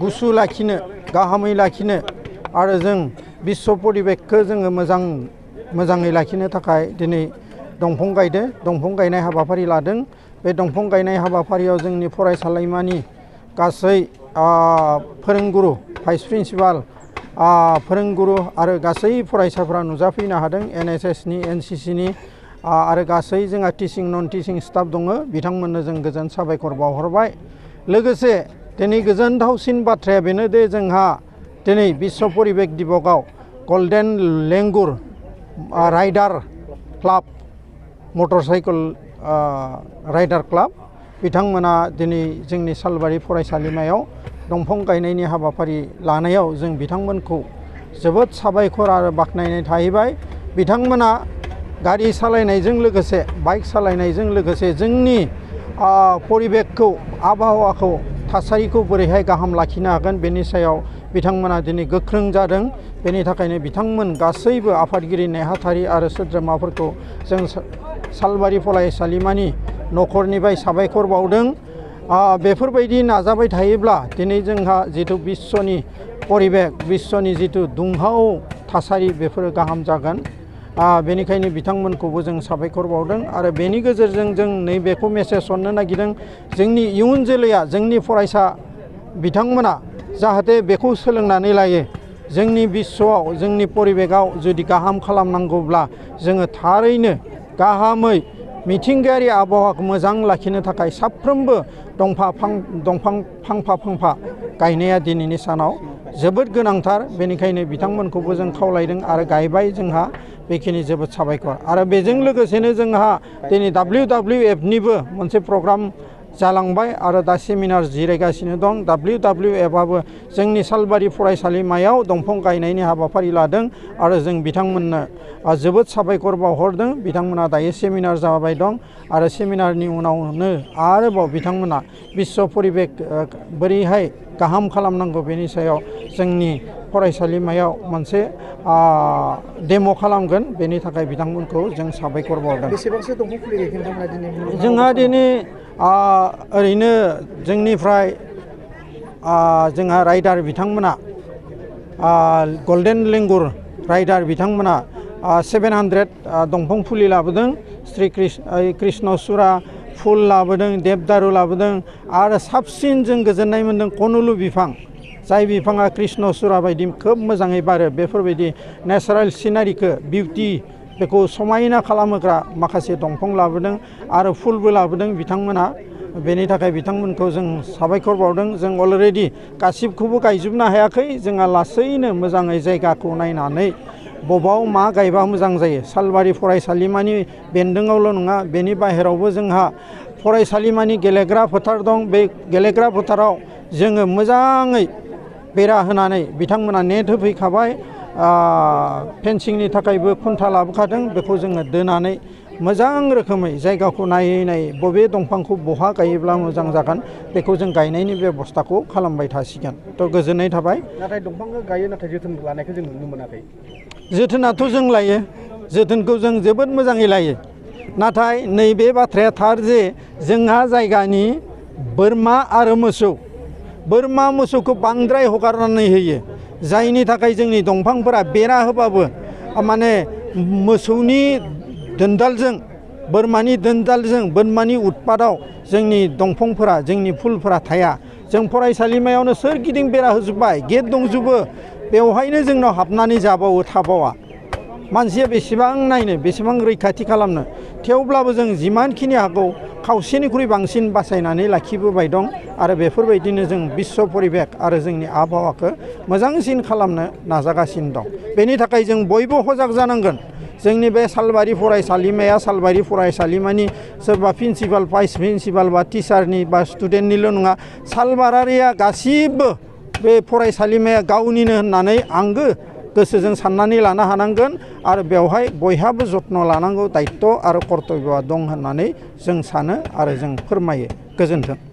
गुसु लाखिनो गाहामै लाखिनो आरो जों बिश्व परिबेकखौ जोङो मोजाङै लाखिनो थाखाय दिनै दंफां गायदों दंफां गायनाय हाबाफारि लादों। बे दंफां गायनाय हाबाफारियाव जोंनि फरायसालिमानि गासै फोरोंगुरु भाइस प्रिन्सिपाल फोरोंगुरु आरो गासै फरायसाफोरा नुजाफैनो हादों। NSS नि NCC नि आरो गासै जोंहा टिचिं नन टिचिं स्टाफ दङ बिथांमोननो जों गोजोन साबायखर बावहरबाय। लोगोसे दिनै गोजोनथावसिन बाथ्राया बेनो दे जोंहा दिनै बिश्व परिबेक दिबकआव golden Langur rider club motor cycle rider club बिथांमोना दिनै जोंनि सालबारि फरायसालिमायाव दंफां गायनायनि हाबाफारि लानायाव जों बिथांमोनखौ जोबोद साबायखर आरो बाख्नायनाय थाहैबाय। बिथांमोना गारि सालायनायजों लोगोसे बाइक सालायनायजों लोगोसे जोंनि परिबेकखौ आबहावाखौ थासारिखौ बोरैहाय गाहाम लाखिनो हागोन बेनि सायाव बिथांमोना दिनै गोख्रों जादों। बेनि थाखायनो बिथांमोन गासैबो आफादगिरि नेहाथारि आरो सोद्रोमाफोरखौ जों सालबारि फरायसालिमानि न'खरनिफ्राय साबायखर बावदों। बेफोरबायदि नाजाबाय थायोब्ला दिनै जोंहा जिथु बिश्वनि परिबेक बिश्वनि जिथु दुंहाव थासारि बेफोरो गाहाम जागोन। बेनिखायनो बिथांमोनखौबो जों साबायखर बावदों आरो बेनि गेजेरजों जों नैबेखौ मेसेज हरनो नागिरदों जोंनि इयुन जोलैया जोंनि फरायसा बिथांमोना जाहाथे बेखौ सोलोंनानै लायो। जोंनि बिश्वआव जोंनि परिबेकआव जुदि गाहाम खालामनांगौब्ला जोङो थारैनो गाहामै मिथिंगायारि आबहावाखौ मोजां लाखिनो थाखाय साफ्रोमबो दंफां फांफा गायनाया दिनैनि सानाव जोबोद गोनांथार। बेनिखायनो बिथांमोनखौबो जों खावलायदों आरो गायबाय जोंहा बेखिनि जोबोद साबायखर। आरो बेजों लोगोसेनो जोंहा दिनै WWF निबो मोनसे प्रग्राम जालांबाय आरो दा सेमिनार जिरायगासिनो दं। WWF आबो जोंनि सालबारि फरायसालिमायाव दंफां गायनायनि हाबाफारि लादों आरो जों बिथांमोननो जोबोद साबायखर बावहरदों। बिथांमोना दायो सेमिनार जाबाय दं आरो सेमिनारनि उनावनो आरोबाव बिथांमोना बिश्व परिबेक बोरैहाय गाहाम खालामनांगौ बेनि सायाव जोंनि फरायसालिमायाव मोनसे डेम' खालामगोन। बेनि थाखाय बिथांमोनखौ जों साबायखर बावदों। बेसेबांसो दंफां फुलि गायगोन जोंहा दिनै ओरैनो जोंनिफ्राय जोंहा राइडार बिथांमोना गल्डेन लेंगुर राइडार बिथांमोना 700 दंफां फुलि लाबोदों। श्री कृष्णचूड़ा फुल लाबोदों, देबदारु लाबोदों आरो साबसिन जों गोजोननाय मोन्दों कनलु बिफां जाय बिफाङा कृष्णचूड़ा बायदि खोब मोजाङै बारो। बेफोरबायदि नेचारेल सिनारिखौ बिउटि बेखौ समायना खालामोग्रा माखासे दंफां लाबोदों आरो फुलबो लाबोदों बिथांमोना। बेनि थाखाय बिथांमोनखौ जों साबायखर बावदों। जों अलरेडि गासिबखौबो गायजोबनो हायाखै। जोंहा लासैनो मोजाङै जायगाखौ नायनानै बबाव मा गायबा मोजां जायो। सालबारि फरायसालिमानि बेन्दोङावल' नङा बेनि बाहेरावबो जोंहा फरायसालिमानि गेलेग्रा फोथार दं। बे गेलेग्रा फोथाराव जोङो मोजाङै बेरा होनानै बिथांमोना नेट होफैखाबाय। फेन्सिंनि थाखायबो खुन्था लाबोखादों। बेखौ जोङो दोनानै मोजां रोखोमै जायगाखौ नायै बबे दंफांखौ बहा गायोब्ला मोजां जागोन बेखौ जों गायनायनि बेबस्थाखौ खालामबाय थासिगोन। थ' गोजोननाय थाबाय। नाथाय दंफांखौ गायो नाथाय जोथोन लानायखौ जों नुनो मोनाखै। जोथोनाथ' जों लायो। जोथोनखौ जों जोबोद मोजाङै लायो। नाथाय नैबे बाथ्राया थार जे जोंहा जायगानि बोरमा आरो बोरमा मोसौखौ बांद्राय हगारनानै होयो जायनि थाखाय जोंनि दंफांफोरा बेरा होबाबो माने मोसौनि दोनदालजों बोरमानि दोनदालजों बोरमानि उत्पादाव जोंनि दंफांफोरा जोंनि फुलफोरा थाया। जों फरायसालिमायावनो सोरगिदिं बेरा होजोब्बाय गेट दंजोबो बेवहायनो जोंनाव हाबनानै थाबावा मानसिया बेसेबां नायनो बेसेबां रैखाथि खालामनो। थेवब्लाबो जों जिमानखिनि हागौ खावसेनिख्रुइ बांसिन बासायनानै लाखिबोबाय दं आरो बेफोरबायदिनो जों बिश्व परिबेक आरो जोंनि आबहावाखौ मोजांसिन खालामनो नाजागासिनो दं। बेनि थाखाय जों बयबो सजाग जानांगोन। जोंनि बे सालबारि फरायसालिमाया सालबारि फरायसालिमानि सोरबा प्रिन्सिपाल भाइस प्रिन्सिपाल बा टिचारनि बा स्टुडेन्टनिल' नङा सालबारारिया गासिबो बे फरायसालिमाया गावनिनो होननानै आंगो गोसोजों साननानै लानो हानांगोन आरो बेवहाय बयहाबो जत्न लानांगौ दायित्व आरो कर्तब्यआ दं होननानै जों सानो आरो जों फोरमायो। गोजोन्थों।